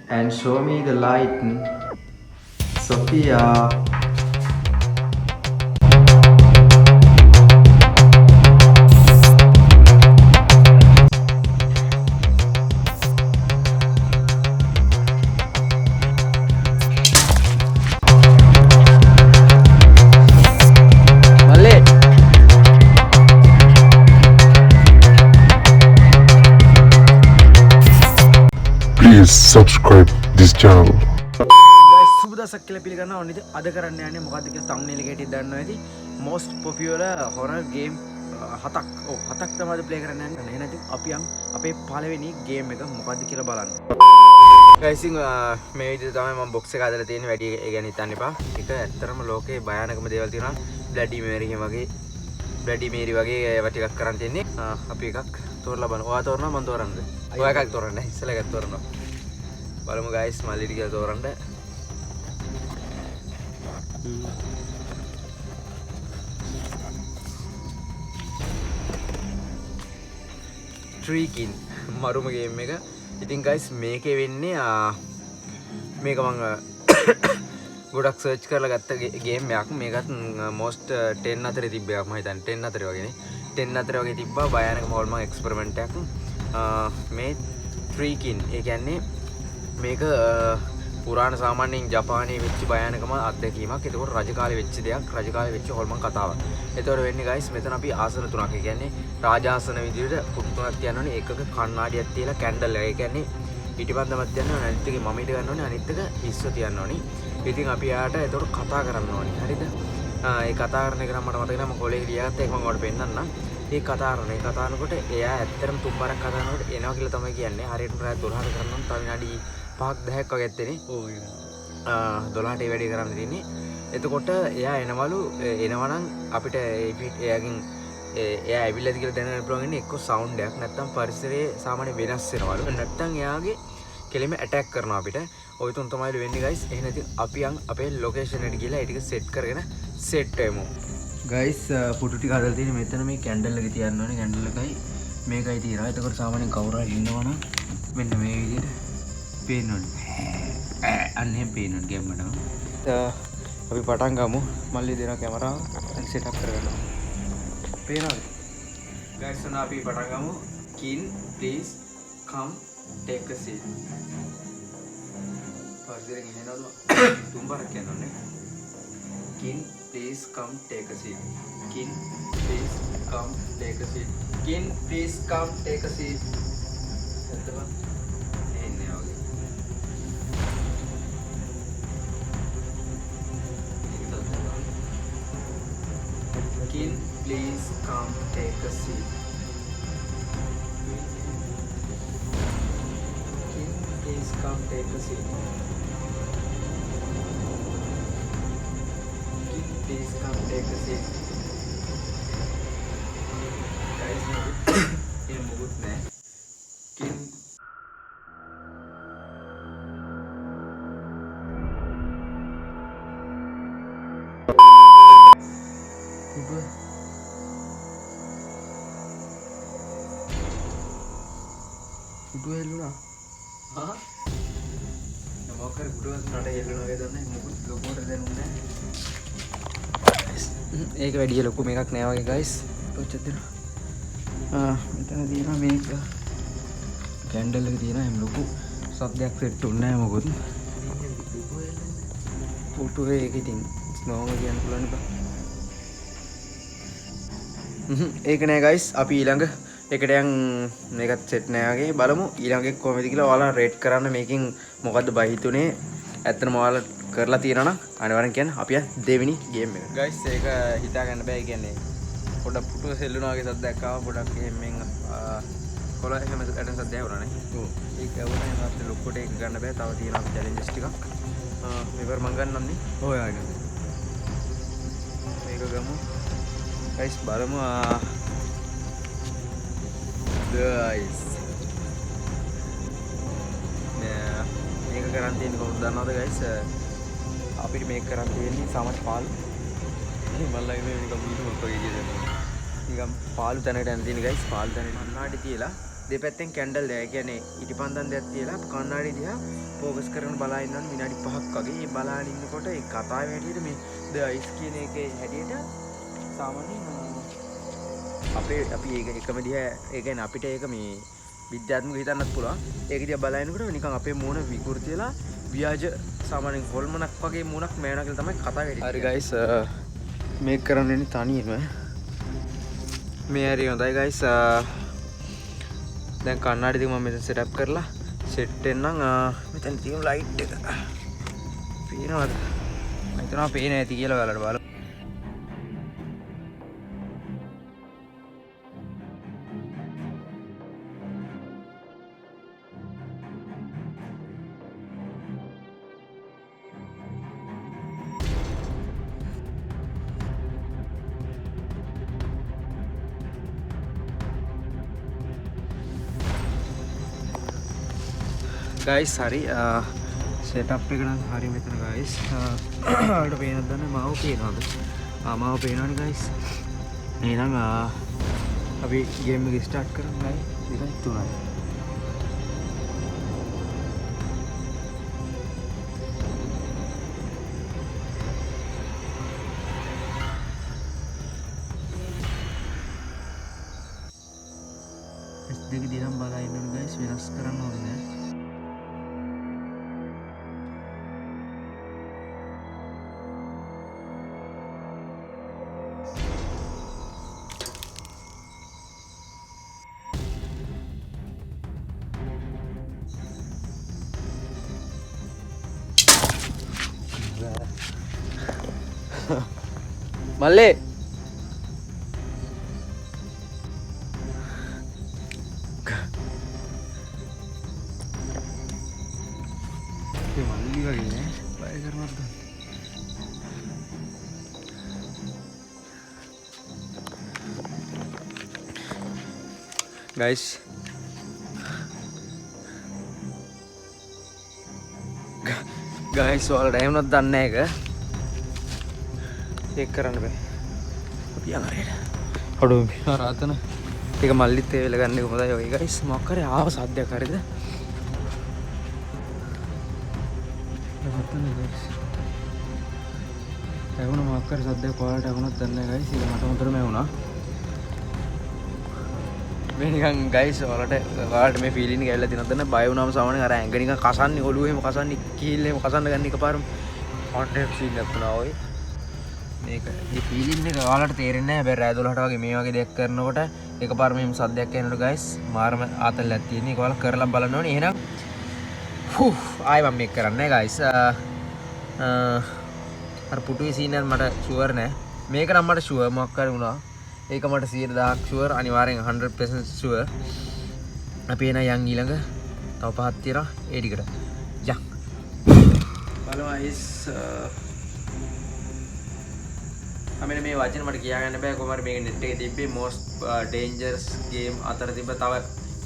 and show me the light, Sophia. Please subscribe this channel. guys සුබ දවසක් කියලා පිළිගන්නවා. ඔන්න ඉතින් අද කරන්න යන්නේ මොකද්ද කියලා thumbnail එකේ හිටින් දන්නවා ඇති. most popular horror game හතක්. ඔව් හතක් තමයි ප්ලේ කරන්න යන්නේ. එහෙනම් ඉතින් අපි යන් අපේ පළවෙනි game එක මොකද්ද කියලා බලන්න. guys ඉතින් මේ විදිහට තමයි මම box එක හදලා තියෙන්නේ. වැඩි ඒ ගැන හිතන්න එපා. ඒක ඇත්තටම ලෝකේ භයානකම දේවල් තියෙනවා. bloody mary වගේ ඒවා ටිකක් කරන් තියන්නේ. අපි එකක් තෝරලා බලමු. ඔයා තෝරනවා මම තෝරන්නද? ඔයා එකක් තෝරන්න. ඉස්සෙල්ලා එකක් තෝරනවා. බලමු guys මල්ලි ටික තෝරන්න. ට්‍රීකින් මරුම ගේම් එක. ඉතින් guys මේකේ වෙන්නේ මේක මම ගොඩක් සර්ච් කරලා ගත්ත ගේම් එකක්. මේකත් most 10 අතරේ තිබ්බ එකක් මම හිතන්නේ 10 අතරේ වගේනේ. 10 අතරේ වගේ තිබ්බා භයානක හොල්මන් එක්ස්පෙරිමන්ට් එකක්. මේ ට්‍රීකින් ඒ කියන්නේ මේක පුරාණ සාමාන්‍යයෙන් ජපානයේ වෙච්ච භයානකම අත්දැකීමක්. ඒක රජ කාලේ වෙච්ච දෙයක්, රජ කාලේ වෙච්ච හොල්මන් කතාවක්. ඒතකොට වෙන්නේ guys මෙතන අපි ආසන තුනක්. ඒ කියන්නේ රාජාසන විදිහට පුටු තුනක් තියන්න ඕනේ. එකක කණ්ණාඩියක් තියලා කැන්ඩල් එක. ඒ කියන්නේ පිටිපන්දමක් තියන්න ඕනේ. අනිත් එකේ මම ඉඳ ගන්න ඕනේ. අනිත් එක හිස්ව තියන්න ඕනේ. ඉතින් අපි යාට ඒතකොට කතා කරන්න ඕනේ. හරිද? ඒ කතා කරන එක නම් මට මතක නැහැ. මම කොලේ ගියාත් ඒක මම ඔයාලට පෙන්නන්නම්. ඒ කතා කරනකොට එයා ඇත්තටම තුන්බරක් කතා කරනකොට එනවා කියලා තමයි කියන්නේ. හරියට ප්‍රාය 12ට කරනවා තව විනාඩි 5ක් 10ක් වගේ ඇත්තනේ. ඔව් ඒක. 12ට ඒ වැඩේ කරන්න තියෙන්නේ. එතකොට එයා එනවලු එනවනම් අපිට එයාගෙන් එයා ඇවිල්ලාද කියලා දැනගන්න පුළුවන් ඉන්නේ එක්ක සවුන්ඩ් එකක් නැත්නම් පරිසරයේ සාමාන්‍ය වෙනස් වෙනවලු. නැත්නම් එයාගේ කෙලිම ඇටැක් කරනවා අපිට. ඔය තුන් තමයි වෙන්නේ guys. එහෙනම් ඉතින් අපි යන් අපේ ලොකේෂන් එකට ගිහලා ඒ ටික සෙට් කරගෙන සෙට් වෙමු. guys පුටු ටික හදලා තියෙන්නේ මෙතන මේ කැන්ඩල් එක තියන්න ඕනේ. කැන්ඩල් එකයි මේකයි තියනවා. එතකොට සාමාන්‍යයෙන් කවුරු හරි ඉන්නවනම් මෙන්න මේ විදිහට පේන්න ඕනේ. අන්නේ පේන්න ඕනේ ගැම්මට. අපි පටන් ගමු. මල්ලි දෙනවා කැමරාව සෙට් අප් කරගන්නවා. පේනවද? guys ඔන්න අපි පටන් ගමු. Kin please come take a seat. පස්සේ ඉන්නවද? තුන්බරක් කියනෝනේ. Kin please come take a seat. Kin please come take a seat. Kin please come take a seat. එතන එන්නේ වගේ. Kin please come take a seat. Kin please come take a seat. Please come take a seat. Guys, ये मुकुट में किन कुटु हेलुना हाँ नमकर कुटु नाटे हेलुना के दन्ने मुकुट लोगों रे देनुने ඒක වැඩිය ලොකු මේකක් නෑ වගේ guys. ඔච්චර දෙනවා. මෙතන තියෙනවා මේක. කැන්ඩල් එක තියෙනවා. එහෙම ලොකු සබ්දයක් සෙට් උන්නේ නෑ මොකොත්. ෆොටෝ එක ඉතින් ස්නෝම කියන්න පුළුවන් බා. ඒක නෑ guys. අපි ඊළඟ එකට යන් මේකත් සෙට් නෑ වගේ. බලමු ඊළඟ එක කොහොමද කියලා ඔයාලා රේට් කරන්න මේකෙන් මොකද්ද බයි හිතුනේ. ඇත්තටම ඔයාලා කරලා තියෙනවා නම් අනිවාර්යෙන් කියන්න අපි දෙවෙනි ගේම් එක. guys ඒක හිතා ගන්න බෑ. කියන්නේ පොඩක් පුටුව සෙල්ලුනා වගේ සද්දයක් ආවා. පොඩක් එහෙමෙන් කොළ එහෙම ඇටන් සද්දයක් වුණා නේ. ඔව්. ඒක වුණා නම් අපිට ලොක්කොට ඒක ගන්න බෑ. තව තියෙනවා අපි චැලෙන්ජස් ටිකක්. මේක මම ගන්නම් නේ. ඔව් යාගෙන. මේක ගමු. guys බලමු guys. මේක කරන් තියෙන්නේ කොහොමද දන්නවද guys? අපිට මේක කරන් තියෙන්නේ සමහර පාළු. මේ මල්ලයි මේ නිකන් බීටු මොකක් වගේ කියනවා. නිකන් පාළු තැනකට යන තියෙන guys. පාළු තැනට කන්නාඩි තියලා දෙපැත්තෙන් කැන්ඩල් දෙක. ඒ කියන්නේ ඉටිපන්දම් දෙයක් තියලා කණ්ණාඩි දිහා ફોකස් කරගෙන බලා ඉන්නවනේ විනාඩි 5ක් වගේ. ඒ බලාගෙන ඉන්නකොට ඒ කතාවේ හැටියට මේ The Ice කියන එකේ හැටියට සාමාන්‍යයෙන් අපි ඒක එකම දිහා ඒ කියන්නේ අපිට ඒක මේ විද්‍යාත්මකව හිතන්නත් පුළුවන්. ඒක දිහා බලනකොට නිකන් අපේ මූණ විකෘති වෙලා ව්‍යාජ සාමාන්‍යයෙන් හොල්මනක් වගේ මූණක් මෑනා කියලා තමයි කතාව වෙන්නේ. හරි ගයිස් මේක කරන්නේ තනියම. මේ හරි හොඳයි ගයිස්. දැන් කන්නාඩි දෙක මම මෙතන සෙටප් කරලා සෙට් වෙන්නම්. මෙතන තියෙන ලයිට් එක පේනවද? මම හිතනවා පේන්නේ නැති කියලා ඔයාලට බලන්න. guys hari setup එක නම් හරි මෙතන guys ඔයාලට පේනවද දන්නේ මාව පේනවද මාව පේනවනේ guys එහෙනම් අපි ගේම් එක ස්ටාර්ට් කරමු guys 2:03යි දෙක දිනම් බලා ඉන්නවනේ guys වෙනස් කරන්න ඕනේ නෑ Male. Oke, mali lagi ya. Baik karena itu. Guys. Guys, soal time not done ya. ඒක කරන්න බෑ. අපි යන් හරියට. අඩෝ ආරාතන. ඒක මල්ලිත් ඒ වෙල ගන්න එක හොඳයි ඔය guys. මොකක් කරේ ආව සද්දයක් හරියද? නැවතුනේ guys. ඒ වුණ මොකක් කරේ සද්දයක් ඔයාලට වුණත් දන්නේ නැහැ guys. ඒක මට හොඳටම වුණා. මේ නිකන් guys ඔයාලට මේ feeling එක ඇවිල්ලා තියෙනවද නැත්නම් බය වුණාම සාමාන්‍යයෙන් අර ඇඟ නිකන් කසන්නේ ඔළුව එහෙම කසන්නේ කීල් එහෙම කසන්න ගන්න එකපාරම හොට් ෆීල් එකක් වුණා ඔය. මේක මේ ෆීලින් එක ඔයාලට තේරෙන්නේ නැහැ. හැබැයි රෑ 12ට වගේ මේ වගේ දෙයක් කරනකොට එකපාර මෙහෙම සද්දයක් එනකොට guys මාරම ආතල්ලක් තියෙන. ඒක ඔයාලා කරලා බලන්න ඕනේ. එහෙනම් ආයෙ මම මේක කරන්නේ guys. අර පුටුවේ සීන් එක මට ෂුවර් නැහැ. මේක නම් මට ෂුවර් මොකක් හරි වුණා. ඒක මට 100,000ක් ෂුවර් අනිවාර්යෙන් 100% ෂුවර්. අපි එන යන් ඊළඟ තව පහක් තියලා ඒ ටිකට. යන්. බලමු guys. අමෙන්න මේ වචන මට කියාගන්න බෑ කොහොමද මේක net එකේ තිබ්බේ most dangerous game අතර තිබ්බ තව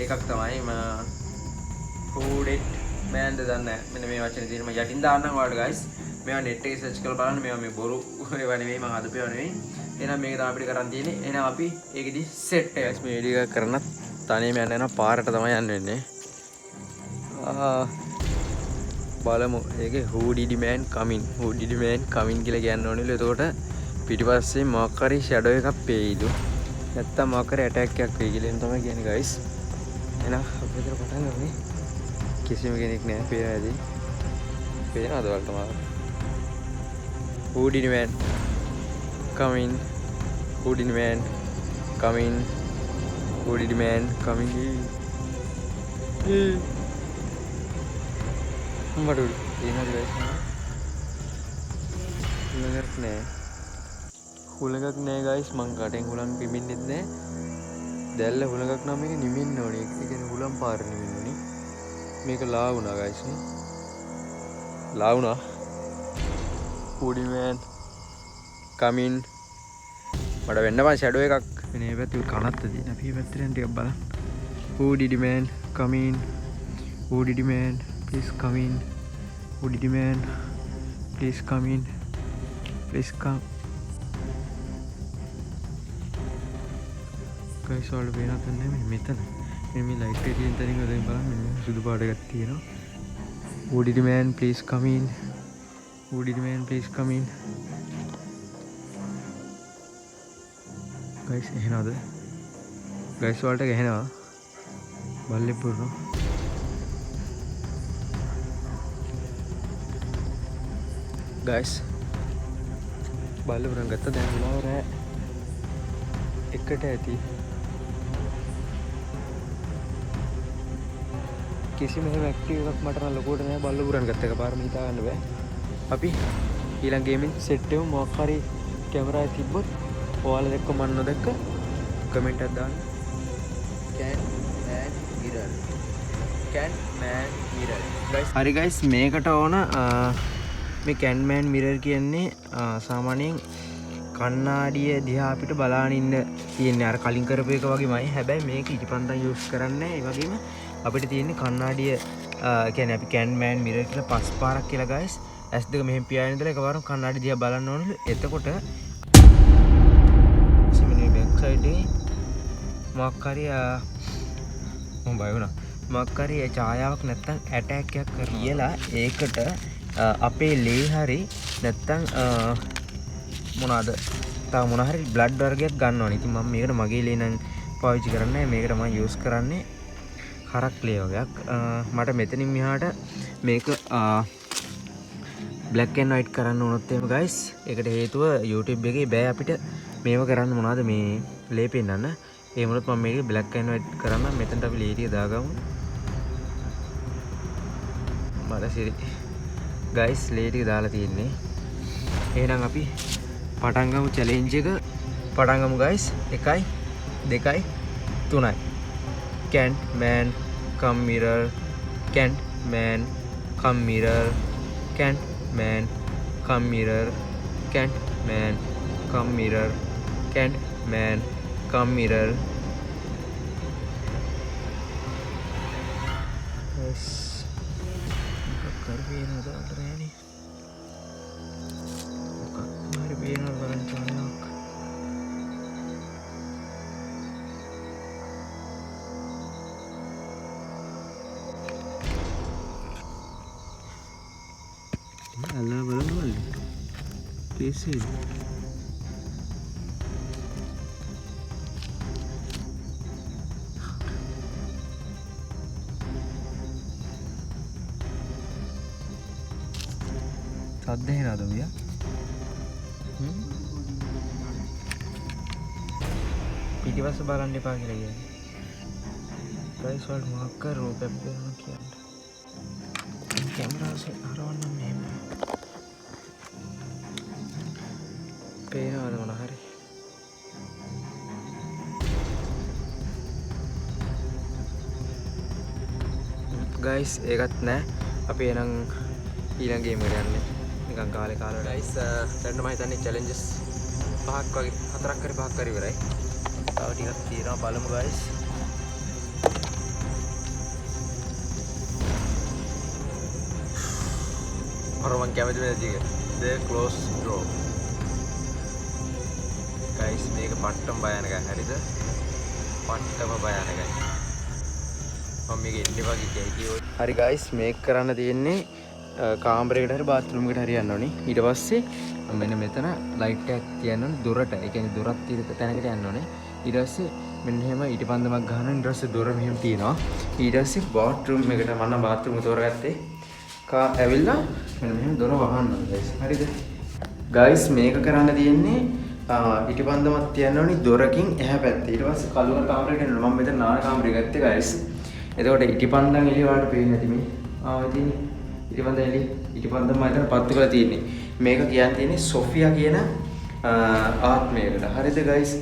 එකක් තමයි Hooded Man ද දන්නේ මෙන්න මේ වචනේ තියෙන මම යටින් දාන්නම් ඔයාලට guys මේවා net එකේ search කරලා බලන්න මේවා මේ බොරු ඒවා නෙවෙයි මම හදපේවා නෙවෙයි එහෙනම් මේක තමයි අපිට කරන් තියෙන්නේ එහෙනම් අපි ඒකෙදි set එක guys මේ වීඩියෝ එක කරනත් තනියම යන්න යනවා පාරට තමයි යන්න වෙන්නේ බලමු ඒකේ Hooded Man coming කියලා කියන්න ඕනෙලු එතකොට පිටිපස්සේ මොකක් හරි ෂැඩෝ එකක් පේයිලු නැත්තම් මොකක් හරි ඇටැක් එකක් වෙයි කියලා එන්න තමයි කියන්නේ guys එහෙනම් අපි විතර පටන් ගමු කිසිම කෙනෙක් නැහැ පේනවාදී පේනවද ඔයාලට මාව Hooded Man coming Hooded Man coming Hooded Man coming මඩු එනවාද guys නේද නෑ හුලඟක් නෑ guys මං කටෙන් හුලං පිමින්නෙත් නෑ දැල්ල හුලඟක් නම් මේක නිමින්න ඕනේ ඒ කියන්නේ හුලම් පාර නිමින්න ඕනේ මේක ලා වුණා guys නේ ලා වුණා Hooded Man coming මට වෙන්න බෑ ෂැඩෝ එකක් මේ පැත්තේ කනත් තියෙන අපි මේ පැත්තෙන් ටිකක් බලන්න Hooded Man coming Hooded Man please come in Hooded Man please come in please come guys all way not the name මෙතන මේ ලයිට් එක තියෙන තැනින් ඔතෙන් බලන්න මෙන්න සුදු පාට එකක් තියෙනවා. Woody the man please come in. Woody the man please come in. guys එහෙනවද? guys වලට ගහනවා. බල්ලේ පුරනවා. guys බල්ලේ පුරන් ගත්ත දැන් වෙලාව රෑ එකට ඇති. කිසිම එහෙම ඇක්ටිව් එකක් මට නම් ලොකුවට නෑ බල්ල පුරන් ගත්ත එකපාරම හිතා ගන්න බෑ. අපි ඊළඟ ගේමින් සෙට් එකම මොකක් හරි කැමරා එක තිබ්බොත් ඔයාලා දැක්ක මන් නොදැක්ක කමෙන්ට් එකක් දාන්න. can man mirror guys. හරි guys මේකට ඕන මේ can man mirror කියන්නේ සාමාන්‍යයෙන් කණ්ණාඩිය දිහා අපිට බලාගෙන ඉන්න තියෙන්නේ අර කලින් කරපු එක වගේමයි. හැබැයි මේක ඉටිපන්දම් යූස් කරන්නේ ඒ වගේම අපිට තියෙන්නේ කණ්ණාඩිය කියන්නේ අපි can man mirror කියලා පස් පාරක් කියලා guys. ඇස් දෙක මෙහෙම පියාගෙන ඉඳලා එකපාරම කණ්ණාඩිය දිහා බලන්න ඕනලු. එතකොට සිමනේ බෑක් සයිඩ් එකේ මොකක් හරි මම බය වුණා. මොකක් හරි ඡායාවක් නැත්තම් ඇටැක් එකක් කරලා ඒකට අපේ ලේ හරි නැත්තම් මොනවාද තව මොන හරි බ්ලඩ් වර්ගයක් ගන්න ඕනේ. ඉතින් මම මේකට මගේ ලේ නම් පාවිච්චි කරන්නේ නැහැ. මේකට මම යූස් කරන්නේ හරක් ලේ වගේක්. මට මෙතනින් මෙහාට මේක black and white කරන්න ඕනොත් එහෙම guys. ඒකට හේතුව YouTube එකේ බෑ අපිට මේව කරන්න මොනවද මේ ලේ පෙන්නන්න. ඒ මොනොත් මම මේක black and white කරන්න මෙතනට අපි ලේ ටික දාගමු. මට සිරි guys ලේ ටික දාලා තියෙන්නේ. එහෙනම් අපි පටන් ගමු challenge එක. පටන් ගමු guys. 1 2 3 can man come mirror can man come mirror can man come mirror can man come mirror can man come mirror guys මොකක් හරි වෙනවද අතරෑනේ මොකක් හරි වෙනවද බලන්න චානලක් අල්ලා බලන්න කේසෙ සද්ද එනවද ඔය? පිටිපස්ස බලන්න එපා කියලා කියන්නේ. ගයිස් වල මොකක් කර රූපයක් බලන්න කියන්නේ. කැමරාව හරවන්න මෙහෙම. පේනවද මොන හරි? ගයිස් ඒකත් නෑ. අපි එනං ඊළඟ ගේම් එකට යන්නේ. නිකන් කාලේ කාලවල ගයිස් දැන් මම හිතන්නේ challenges පහක් වගේ හතරක් හරි පහක් හරි ඉවරයි. තව ටිකක් තියෙනවා බලමු ගයිස්. අර මං කැමති වෙන දේ the close draw. ගයිස් මේක පට්ටම භයානකයි හරිද? පට්ටම භයානකයි. මම මේක ඉන්නේ වගේ කියයි. හරි ගයිස් මේක කරන්න තියෙන්නේ කාමරයකට හරි බාත්රූම් එකට හරි යන්න ඕනේ. ඊට පස්සේ මෙන්න මෙතන ලයිට් එකක් තියන්න ඕනේ දොරට. ඒ කියන්නේ දොරක් තියෙන තැනකට යන්න ඕනේ. ඊට පස්සේ මෙන්න එහෙම ඊටපන්දමක් ගහනවා. ඊට පස්සේ දොර මෙහෙම තියෙනවා. ඊට පස්සේ බාත්රූම් එකට මම බාත්රූම් තෝරගත්තේ. ඇවිල්ලා මෙන්න මෙහෙම දොර වහන්න ඕනේ ගයිස්. හරිද? ගයිස් මේක කරන්න තියෙන්නේ ඊටපන්දමක් තියන්න ඕනේ දොරකින් එහා පැත්තේ. ඊට පස්සේ කළුවර කාමරයකට යන්න. මම මෙතන නාන කාමරය ගත්තේ ගයිස්. එතකොට ඊටපන්දම් එළිය වලට පේන්නේ නැති මේ. ඉතින් ඊටපන්දම් එළිය ඊටපන්දම් මම හිතන පත්තු කරලා තියෙන්නේ. මේක කියන්නේ සොෆියා කියන ආත්මයකට. හරිද ගයිස්?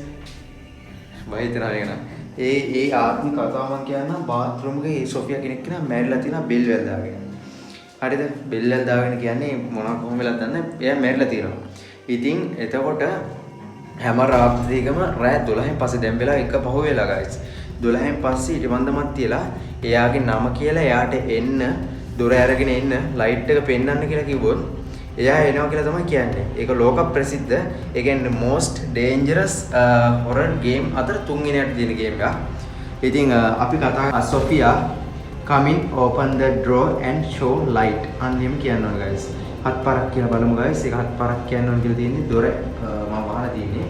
වහිතනවා මේක නා. ඒ ආත්මික කතාව මම කියන්නම් බාත්රූම් එකේ ඒ සොෆියා කෙනෙක් කෙනා මැරිලා තියෙනවා බෙල් වැල් දාගෙන. හරිද? බෙල් වැල් දාගෙන කියන්නේ මොනවා කොහොම වෙලද දන්නේ? එයා මැරිලා තියෙනවා. ඉතින් එතකොට හැම රාත්‍රියකම රෑ 12න් පස්සේ දැන් වෙලා එක පහ වෙලා ගයිස්. 12න් පස්සේ ඊටපන්දමක් තියලා එයාගේ නම කියලා එයාට එන්න දොර අරගෙන එන්න ලයිට් එක පෙන්වන්න කියලා කිව්වොත් එයා එනවා කියලා තමයි කියන්නේ. ඒක ලෝක ප්‍රසිද්ධ ඒ කියන්නේ most dangerous horror game අතර තුන්වෙනියට තියෙන ගේම් එකක්. ඉතින් අපි කතා Sophia come in open the drawer and show light. අන්නේම කියන්න ඕන guys. හත් පාරක් කියලා බලමු guys. ඒක හත් පාරක් කියන්න ඕන කියලා තියෙන්නේ දොර මම වහලා තියෙන්නේ.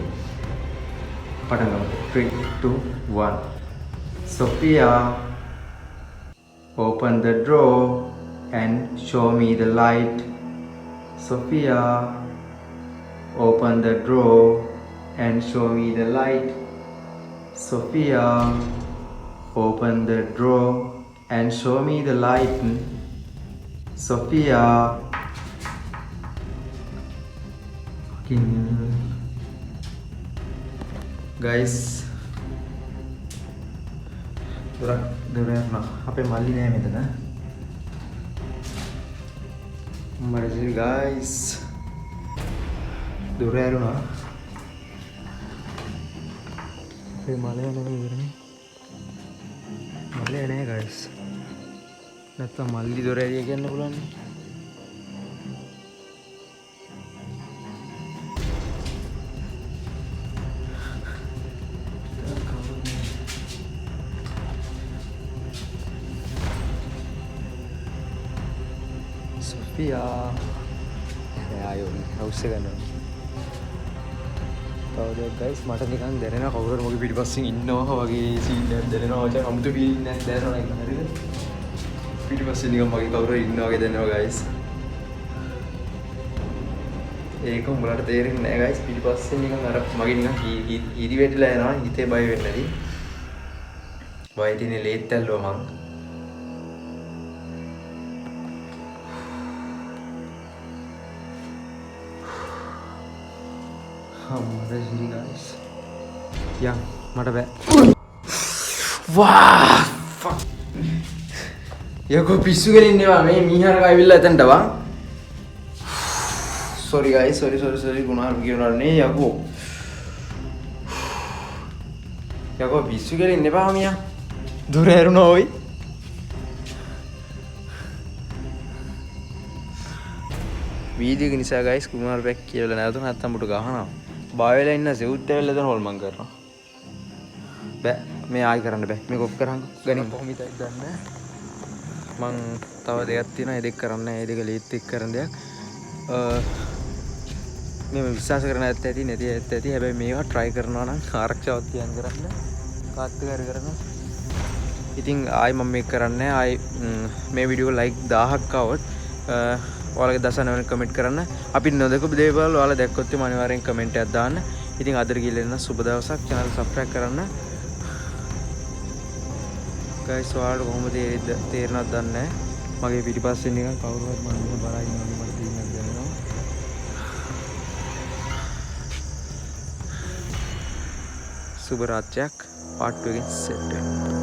පටන් ගමු. 3 2 1. Sophia open the drawer and show me the light. Sophia open the drawer and show me the light. Sophia open the drawer and show me the light. Sophia guys දොරක් අපේ මල්ලි නෑ මෙතන මරජි guys දොර ඇරුණා අපේ මලය නෙමෙයි මල්ලේ නෑ guys නැත්තම් මල්ලි දොර ඇරිය කියන්න පුළුවන් Sophia ayo house එක ගන්න තවද guys මට නිකන් දැනෙනවා කවුරුහරි මගේ පිටිපස්සෙන් ඉන්නවා වගේ සීන් එකක් දැනෙනවා මචං අමුතු ෆීලින් එකක් දැනෙනවා නේද හරිද පිටිපස්සෙන් නිකන් මගේ කවුරුහරි ඉන්නවා වගේ දැනෙනවා guys ඒක උඹලට තේරෙන්නේ නැහැ guys පිටිපස්සෙන් නිකන් අර මගේ නිකන් හිරි වැටිලා යනවා හිතේ බය වෙන්නේ නැති බය තියෙන්නේ ලේත් ඇල්ලුවා මං Amazing guys. Yang mata be. Wah, fuck. Ya kok pisu kali ini bang, mihar kaya bila tenda bang. Sorry guys, sorry guna gimana nih ya kok. Ya kok pisu kali ini bang Mia. Dureru noi. Video ini saya guys kumar back කියලා නැතුව නැත්තම් මුට ගහනවා. බය වෙලා ඉන්න සෙවුත් ඇවිල්ලා දැන් හොල්මන් කරනවා. බෑ මේ ආයි කරන්න බෑ. මේක ඔෆ් කරහන් ගනින් කොහොම හිතයිද දන්නේ මං තව දෙකක් තියෙනවා. ඒ දෙක කරන්න. ඒ දෙක ලීත් එක්ක කරන දෙයක්. මේ විශ්වාස කරන්න ඇත්ත නැති ඇත්ත හැබැයි මේවා try කරනවා නම් ආරක්ෂාවක් තියන් කරන්න. කාත් එක හරි කරනවා. ඉතින් ආයි මම මේක කරන්නේ ආයි මේ වීඩියෝ like 1000ක් આવොත් ඔයාලගේ දසන වෙන කමෙන්ට් කරන්න. අපි නොදකපු දේවල් ඔයාලා දැක්කොත් අනිවාර්යෙන් කමෙන්ට් එකක් දාන්න. ඉතින් අදට ගිහලා සුබ දවසක්. channel subscribe කරන්න. guys ඔයාලට කොහොමද තේරෙනවද දන්නේ නැහැ. මගේ පිටිපස්සේ නිකන් කවුරු හරි මම බලා ඉන්නවා මට තේරෙන්නේ දැනෙනවා. සුබ රාත්‍රියක් part 2 එකෙන් set වෙනවා.